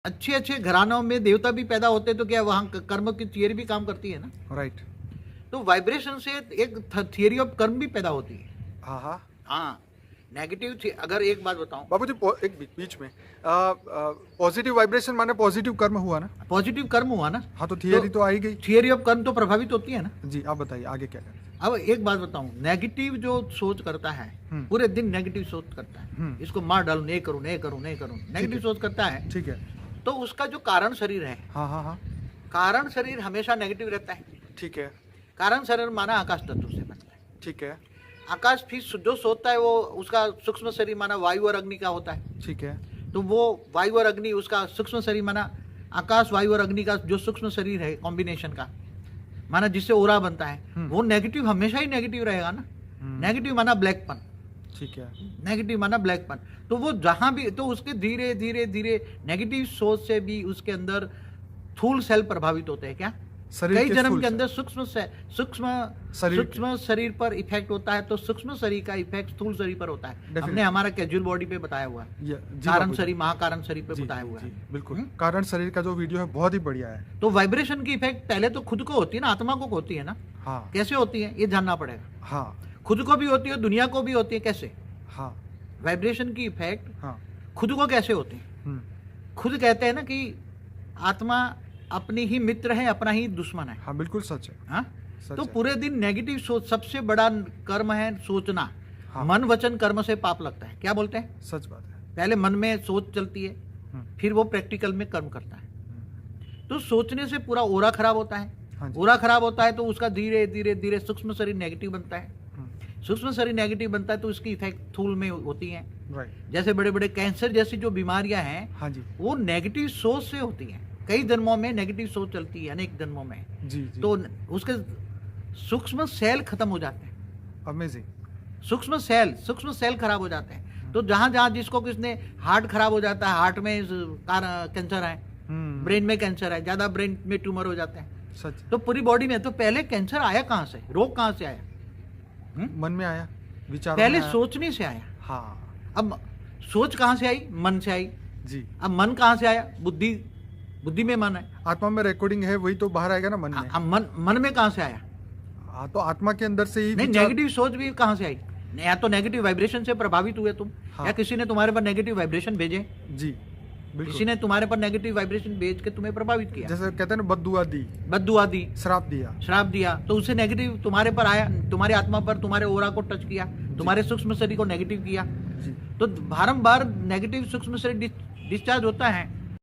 अच्छे अच्छे घरानों में देवता भी पैदा होते तो क्या वहाँ कर्म की थियरी भी काम करती है ना। राइट। तो वाइब्रेशन से एक थियरी ऑफ कर्म भी पैदा होती है। हाँ हाँ हाँ, नेगेटिव अगर एक बात बताऊं, बाबूजी, एक बीच में पॉजिटिव वाइब्रेशन माने पॉजिटिव कर्म हुआ ना। पॉजिटिव कर्म हुआ ना। हाँ, तो थियरी तो आ ही गई। थियरी ऑफ कर्म तो प्रभावित होती है ना। जी, आप बताइए आगे क्या करें। अब एक बात बताऊं, नेगेटिव जो सोच करता है, पूरे दिन नेगेटिव सोच करता है, इसको मार डालूं, नहीं करूं, नहीं करूं, नहीं करूं, नेगेटिव सोच करता है। ठीक है। तो उसका जो कारण शरीर है, हाँ हाँ हाँ, कारण शरीर हमेशा नेगेटिव रहता है। ठीक है। कारण शरीर माना आकाश तत्व से बनता है। ठीक है। आकाश फिर जो सोचता है वो उसका सूक्ष्म शरीर माना वायु और अग्नि का होता है। ठीक है। तो वो वायु और अग्नि, उसका सूक्ष्म शरीर माना आकाश वायु और अग्नि का जो सूक्ष्म शरीर है कॉम्बिनेशन का, माना जिससे ओरा बनता है, वो नेगेटिव हमेशा ही नेगेटिव रहेगा ना। नेगेटिव माना ब्लैकपन। ठीक है। नेगेटिव माना ब्लैकपन। तो वो जहां भी, तो उसके धीरे धीरे धीरे नेगेटिव सोच से भी उसके अंदर स्थूल सेल प्रभावित होते हैं। क्या कई जन्म के अंदर सूक्ष्म शरीर पर इफेक्ट होता है, तो सूक्ष्म शरीर का इफेक्ट स्थूल शरीर पर होता है। हमने हमारा कैजुअल बॉडी पे बताया हुआ है, कारण शरीर महाकारण शरीर पे बताया हुआ है। बिल्कुल, कारण शरीर का जो वीडियो है बहुत ही बढ़िया है। तो वाइब्रेशन की इफेक्ट पहले तो खुद को होती है ना, आत्मा को होती है ना। हाँ। कैसे होती है ये जानना पड़ेगा। हाँ, खुद को भी होती है, दुनिया को भी होती है। कैसे? हाँ, वाइब्रेशन की इफेक्ट हाँ, खुद को कैसे होती है? खुद कहते हैं ना कि आत्मा अपनी ही मित्र है, अपना ही दुश्मन है। हाँ, बिल्कुल सच है। हाँ? तो पूरे दिन नेगेटिव सोच, सबसे बड़ा कर्म है सोचना। हाँ। मन वचन कर्म से पाप लगता है। क्या बोलते हैं? सच बात है। पहले मन में सोच चलती है, फिर वो प्रैक्टिकल में कर्म करता है। तो सोचने से पूरा ओरा खराब होता है। हाँ, ओरा खराब होता है तो उसका धीरे धीरे धीरे सूक्ष्म शरीर नेगेटिव बनता है। सूक्ष्म शरीर नेगेटिव बनता है तो उसकी इफेक्ट स्थूल में होती है। जैसे बड़े बड़े कैंसर जैसी जो बीमारियां हैं, हाँ जी, वो नेगेटिव सोच से होती हैं। कई जन्मों में नेगेटिव सोच चलती है, अनेक जन्मों में। जी। तो उसके सूक्ष्म सेल खत्म हो जाते हैं। अमेजिंग। सूक्ष्म सेल खराब हो जाते हैं। तो जहां जहां जिसको किसने हार्ट खराब हो जाता है, हार्ट में कैंसर है, ब्रेन में कैंसर है, ज्यादा ब्रेन में ट्यूमर हो जाते हैं। सच। तो पूरी बॉडी में। तो पहले कैंसर आया कहां से? रोग कहां से आया? मन में आया, विचार पहले सोचने से आया। हाँ। अब सोच कहां से आई? मन से आई। जी। अब मन कहां से आया? बुद्धि में मन है। आत्मा में रिकॉर्डिंग है, वही तो बाहर आएगा ना मन में। मन में कहां से आया? हाँ, तो आत्मा के अंदर से ही। नहीं, नेगेटिव सोच भी कहां से आई? या तो नेगेटिव वाइब्रेशन से प्रभावित हुए तुम। हाँ। या किसी ने तुम्हारे पर नेगेटिव वाइब्रेशन भेजे। जी, किसी ने तुम्हारे पर नेगेटिव वाइब्रेशन भेज के तुम्हें प्रभावित किया। जैसे कहते हैं ना, बद्दुआ दी, श्राप दिया, तो उससे नेगेटिव तुम्हारे पर आया, तुम्हारे आत्मा पर, तुम्हारे ओरा को टच किया, तुम्हारे सूक्ष्म शरीर को नेगेटिव किया। तो बारंबार नेगेटिव सूक्ष्म शरीर डिस्चार्ज होता है।